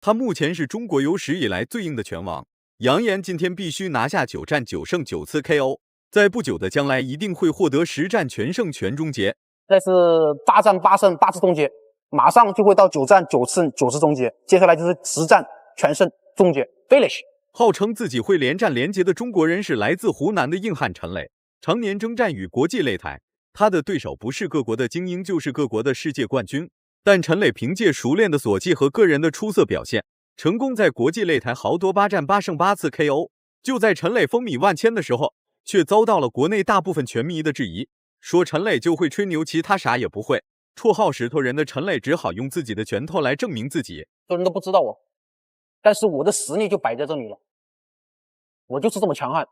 他目前是中国有史以来最硬的拳王，扬言今天必须拿下9战9胜9次 KO， 在不久的将来一定会获得10战全胜全终结。这是8战8胜8次终结，马上就会到9战9胜9次终结，接下来就是10战全胜终结 finish。号称自己会连战连捷的中国人是来自湖南的硬汉陈磊，常年征战于国际擂台，他的对手不是各国的精英，就是各国的世界冠军。但陈磊凭借熟练的锁技和个人的出色表现，成功在国际擂台豪夺8战8胜8次 KO。就在陈磊风靡万千的时候，却遭到了国内大部分拳迷的质疑，说陈磊就会吹牛，其他啥也不会。绰号石头人的陈磊只好用自己的拳头来证明自己。很多人都不知道我，但是我的实力就摆在这里了，我就是这么强悍，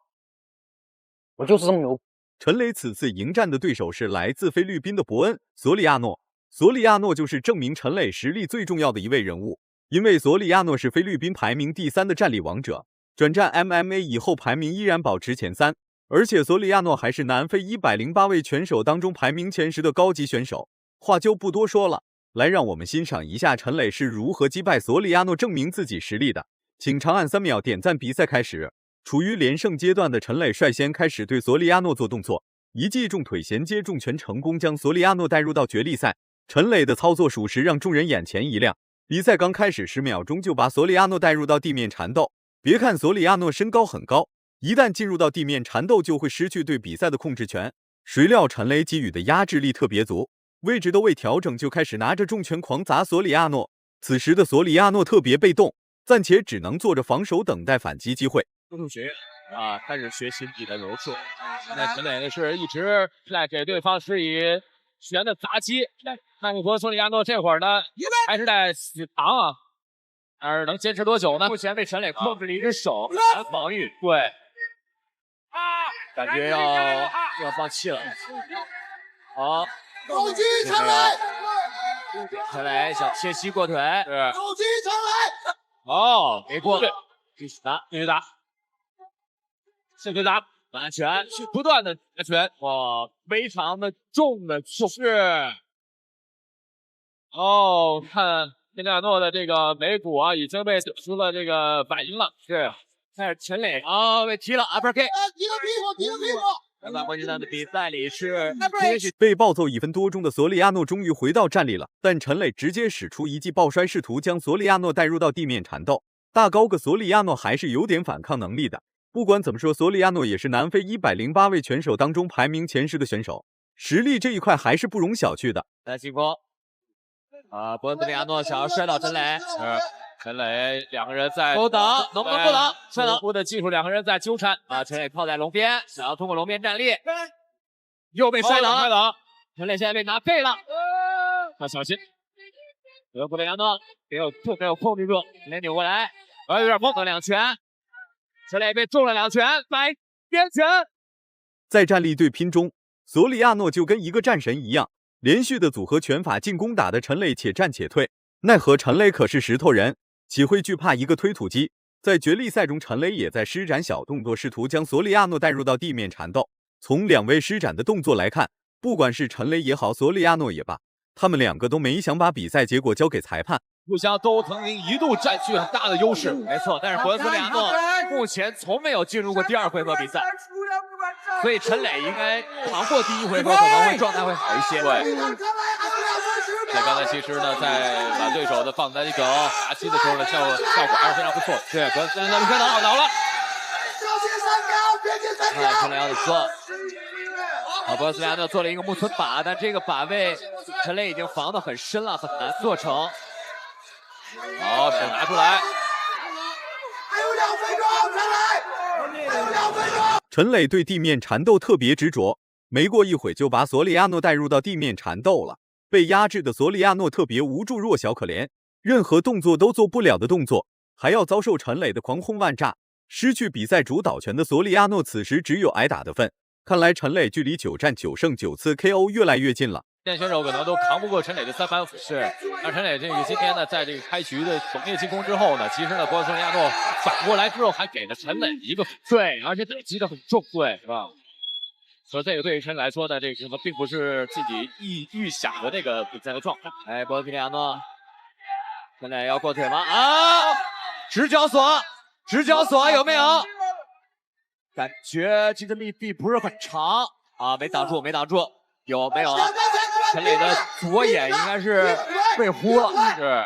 我就是这么牛。陈磊此次迎战的对手是来自菲律宾的伯恩·索里亚诺。索里亚诺就是证明陈磊实力最重要的一位人物，因为索里亚诺是菲律宾排名第3的战力王者，转战 MMA 以后排名依然保持前3，而且索里亚诺还是南非108位拳手当中排名前10的高级选手。话就不多说了，来让我们欣赏一下陈磊是如何击败索里亚诺证明自己实力的。请长按3秒点赞。比赛开始，处于连胜阶段的陈磊率先开始对索里亚诺做动作，一记重腿衔接重拳成功将索里亚诺带入到决力赛。陈磊的操作属实让众人眼前一亮，比赛刚开始10秒钟就把索里亚诺带入到地面缠斗。别看索里亚诺身高很高，一旦进入到地面缠斗就会失去对比赛的控制权。谁料陈磊给予的压制力特别足，位置都未调整就开始拿着重拳狂砸索里亚诺。此时的索里亚诺特别被动，暂且只能做着防守等待反击机会。入学开始学习自己的柔术。那陈磊呢是一直在给对方施以拳的砸击。那你说索里亚诺这会儿呢还是在死扛啊，但是能坚持多久呢？目前被陈磊控制了一只手来防御，对，感觉要放弃了。好，攻击陈磊，陈磊想贴膝过腿，是攻击陈磊。哦，没过，继续打，继续打，继续打，反拳，不断的打拳，哇，非常的重的是。哦，看皮亚诺的这个眉骨已经被打出了这个反应了。是，但是陈磊被踢了 upper kick， 踢个屁股，踢个屁股。在关键的比赛里是被暴揍1分多钟的索里亚诺终于回到战力了，但陈磊直接使出一记抱摔，试图将索里亚诺带入到地面缠斗。大高个索里亚诺还是有点反抗能力的。不管怎么说，索里亚诺也是南非108位拳手当中排名前10的选手，实力这一块还是不容小觑的。来进攻。伯恩·索里亚诺想要摔倒陈磊，陈磊两个人在勾挡，能不能勾挡？摔倒的技术，两个人在纠缠。陈磊靠在笼边，想要通过笼边站立，又被摔倒了。陈磊现在被拿背了，小心！伯恩·索里亚诺没有控制住，陈磊扭过来，有点懵了2拳，陈磊被中了2拳，摆边拳。在站立对拼中，索里亚诺就跟一个战神一样。连续的组合拳法进攻打的陈磊且战且退，奈何陈磊可是石头人，岂会惧怕一个推土机？在决力赛中，陈磊也在施展小动作，试图将索里亚诺带入到地面缠斗。从两位施展的动作来看，不管是陈磊也好，索里亚诺也罢，他们两个都没想把比赛结果交给裁判，互相都曾经一度占据很大的优势。没错，但是伯恩·索里亚诺目前从没有进入过第2回合比赛。所以陈磊应该扛过第1回合，可能会状态会好一些。对，那刚才其实呢，在把对手的放在这个打击的时候呢，效果还是非常不错。对，伯恩·索里亚诺摔倒了。陈磊要做，伯恩·索里亚诺做了一个木村把，但这个把位陈磊已经防得很深了，很难做成。好，手拿出来。还有2分钟，陈磊，还有2分钟。陈磊对地面缠斗特别执着，没过一会就把索里亚诺带入到地面缠斗了。被压制的索里亚诺特别无助、弱小可怜，任何动作都做不了的动作，还要遭受陈磊的狂轰滥炸。失去比赛主导权的索里亚诺此时只有挨打的份。看来陈磊距离9战9胜9次 KO 越来越近了。现在选手可能都扛不过陈磊的3板斧。是，那陈磊这个今天呢，在这个开局的猛烈进攻之后呢，其实呢，伯恩·索里亚诺反过来之后还给了陈磊一个对，而且打击的很重，对，是吧？所以这个对于陈磊来说呢，这个并不是自己预想的这个比赛的状态。伯恩·索里亚诺陈磊要过腿吗？啊，直角锁，直角锁有没有？感觉这个力臂不是很长啊，没挡住，没挡住，有没有啊？陈磊的左眼应该是被糊了，是。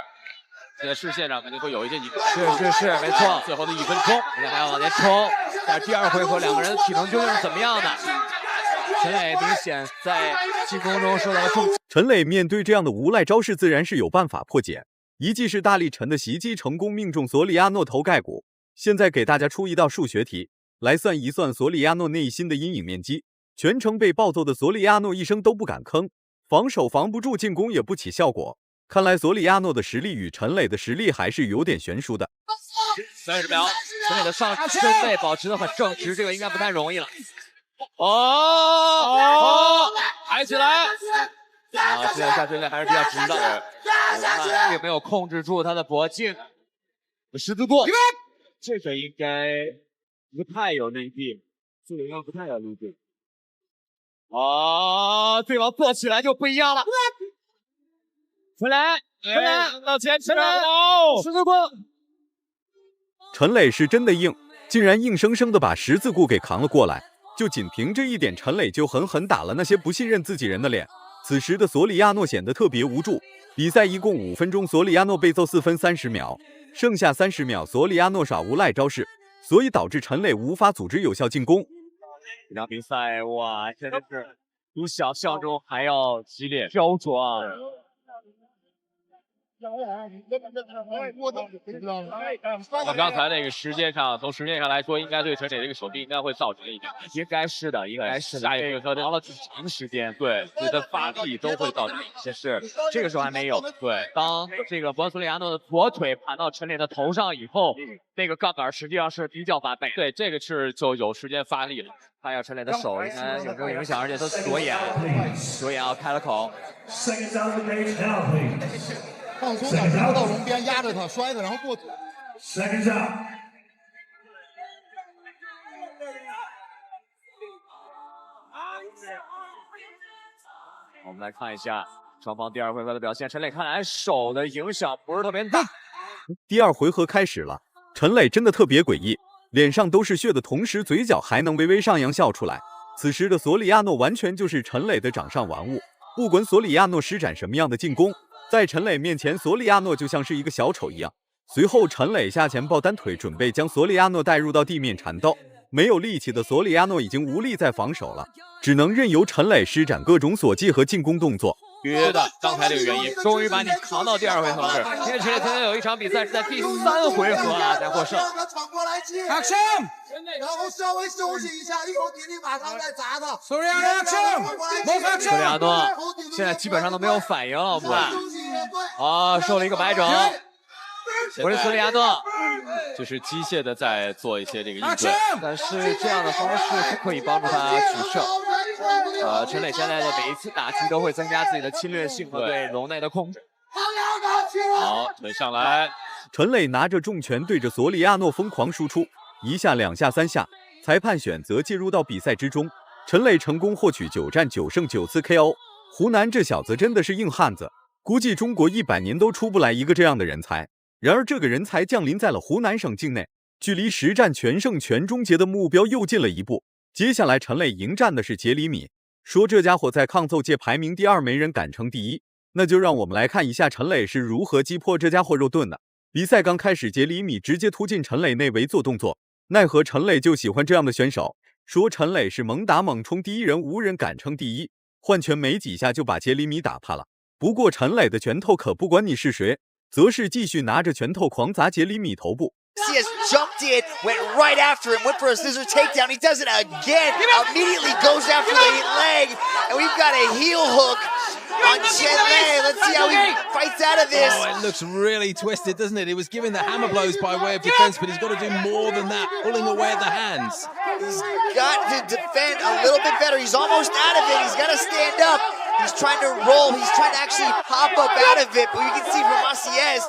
现在视线上肯定会有一些影响，是，没错。最后的1分钟，现在还要往前冲。但是第2回合两个人的体能究竟是怎么样的？陈磊明显在进攻中受到了重击。陈磊面对这样的无赖招式，自然是有办法破解。一记是大力沉的袭击成功命中索里亚诺头盖骨。现在给大家出一道数学题，来算一算索里亚诺内心的阴影面积。全程被暴揍的索里亚诺一声都不敢吭，防守防不住，进攻也不起效果。看来索里亚诺的实力与陈磊的实力还是有点悬殊的。30秒，陈磊的上身位保持的很正直，这个应该不太容易了。哦，抬起来！啊，现在下身位还是比较直的，并没有控制住他的脖颈。十字过，这个应该不太有内地，这个应该不太有内地。哦，对方做起来就不一样了。陈磊，到前，陈磊，十字过。陈磊是真的硬，竟然硬生生的把十字固给扛了过来。就仅凭这一点，陈磊就狠狠打了那些不信任自己人的脸。此时的索里亚诺显得特别无助。比赛一共5分钟，索里亚诺被揍4分30秒，剩下30秒，索里亚诺耍无赖招式，所以导致陈磊无法组织有效进攻。这场比赛哇，真的是比想象中还要激烈焦灼啊！刚才那个时间上，从时间上来说，应该对陈磊这个手臂应该会造成一点，应该是的，应该是的。这个他熬了挺长时间，对他发力都会造成一些事。这个时候还没有，对，当这个博索里亚诺的左腿盘到陈磊的头上以后，那个杠杆实际上是比较完美。对，这个是就有时间发力了。看一下陈磊的手应该有没有影响，而且他左眼要开了口。放松点，直到龙边压着他，摔他，然后过腿。我们来看一下双方第2回合的表现。陈磊看来手的影响不是特别大。第2回合开始了，陈磊真的特别诡异，脸上都是血的同时，嘴角还能微微上扬笑出来。此时的索里亚诺完全就是陈磊的掌上玩物，不管索里亚诺施展什么样的进攻，在陈磊面前，索里亚诺就像是一个小丑一样。随后，陈磊下前抱单腿，准备将索里亚诺带入到地面缠斗。没有力气的索里亚诺已经无力再防守了，只能任由陈磊施展各种锁技和进攻动作。觉得刚才这个原因，终于把你扛到第2回合了。因为陈磊曾经有一场比赛是在第3回合才获胜。然后稍微休息一下，一会儿体力马上再砸他。索里亚诺现在基本上都没有反应了，我们看。啊，受了一个白整。我是索里亚诺，就是机械的在做一些这个应对，但是这样的方式不可以帮助他取胜。陈磊现在的每一次打击都会增加自己的侵略性和对龙内的控制。好，腿上来，陈磊拿着重拳对着索里亚诺疯狂输出，1下2下3下，裁判选择介入到比赛之中。陈磊成功获取9战9胜9次 KO。湖南这小子真的是硬汉子，估计中国100年都出不来一个这样的人才。然而这个人才降临在了湖南省境内，距离10战全胜全终结的目标又近了一步。接下来陈磊迎战的是杰里米，说这家伙在抗揍界排名第2，没人敢称第1。那就让我们来看一下陈磊是如何击破这家伙肉盾的。比赛刚开始，杰里米直接突进陈磊内围做动作，奈何陈磊就喜欢这样的选手，说陈磊是猛打猛冲第1人，无人敢称第1。换拳没几下就把杰里米打趴了。不过陈磊的拳头可不管你是谁，则是继续拿着拳头狂砸杰里米头部。Garcias jumped in, went right after him, went for a scissor takedown. He does it again, immediately goes after the leg, and we've got a heel hook on Chen Lei. Let's see how he fights out of this. Oh, it looks really twisted, doesn't it? He was giving the hammer blows by way of defense, but he's got to do more than that, pulling away at the hands. He's got to defend a little bit better. He's almost out of it. He's got to stand up. He's trying to roll. He's trying to actually pop up out of it, but you can see from Maciez,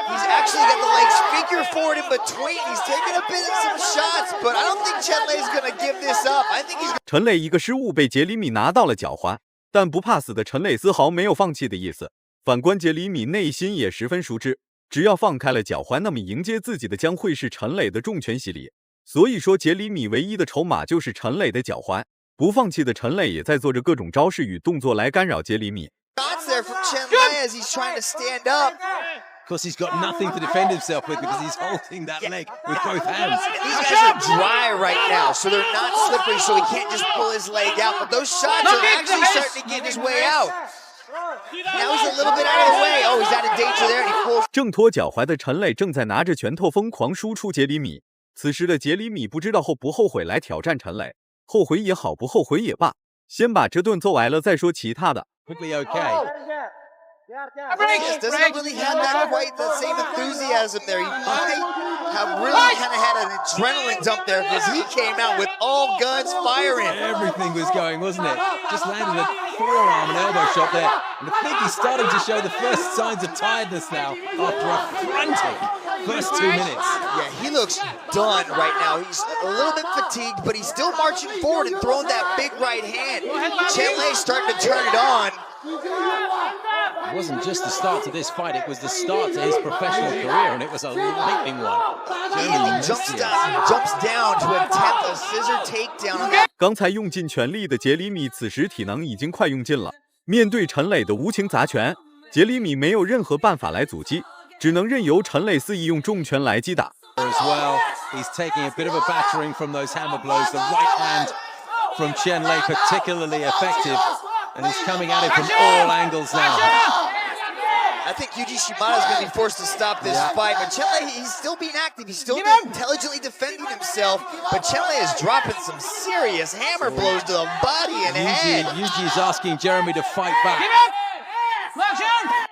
he's actually got the legs figure forward in between. He's taking a bit of some shots, but I don't think Chen Lei's going to give this up. I think he's 陈磊一个失误被杰里米拿到了脚踝，但不怕死的陈磊丝毫没有放弃的意思。反观杰里米内心也十分熟知，只要放开了脚踝，那么迎接自己的将会是陈磊的重拳洗礼。所以说，杰里米唯一的筹码就是陈磊的脚踝。不放弃的陈磊也在做着各种招式与动作来干扰杰里米。Shots there from Chen Lei as he's trying to stand up. Of course, he's got nothing to defend himself with because he's holding that leg with both hands. And these guys are dry right now, so they're not slippery, so he can't just pull his leg out. But those shots are actually starting to get his way out. Now he's a little bit out of the way. Oh, he's out of danger there, and he pulls. 挣脱脚踝的陈磊正在拿着拳头疯狂输出杰里米。此时的杰里米不知道后不后悔来挑战陈磊，后悔也好，不后悔也罢，先把这顿揍挨了再说其他的。Quickly okay. He doesn't really have that quite the same enthusiasm there. He might have really kind of had an adrenaline dump there because he came out with all guns firing. Everything was going, wasn't it? Just landed a forearm and elbow shot there. And I think he's starting to show the first signs of tiredness now after a frantic first 2 minutes. Yeah, he looks done right now. He's a little bit fatigued, but he's still marching forward and throwing that big right hand. Chen Lei starting to turn it on. It wasn't just the start to this fight, it was the start to his professional career, and it was a lightning one. Immediately jumps down to attempt a scissor takedown. 刚才用尽全力的杰里米，此时体能已经快用尽了。面对陈磊的无情砸拳，杰里米没有任何办法来阻击，只能任由陈磊肆意用重拳来击打。As well, he's taking a bit of a battering from those hammer blows. The right hand from Chen Lei particularly effective, and he's coming at it from all angles now. I think Yuji Shimada is going to be forced to stop this fight, but Chen Lei, he's still being active. He's still intelligently defending himself, but Chen Lei is dropping some serious hammer blows to the body and head. Yuji is asking Jeremy to fight back.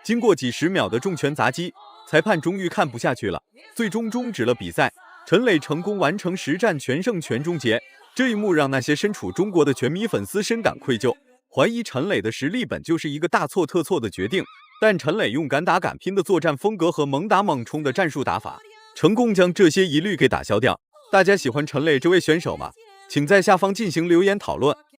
经过几十秒的重拳砸击，裁判终于看不下去了，最终终止了比赛。陈磊成功完成实战全胜全终结，这一幕让那些身处中国的拳迷粉丝深感愧疚，怀疑陈磊的实力本就是一个大错特错的决定。但陈磊用敢打敢拼的作战风格和猛打猛冲的战术打法，成功将这些疑虑给打消掉。大家喜欢陈磊这位选手吗？请在下方进行留言讨论。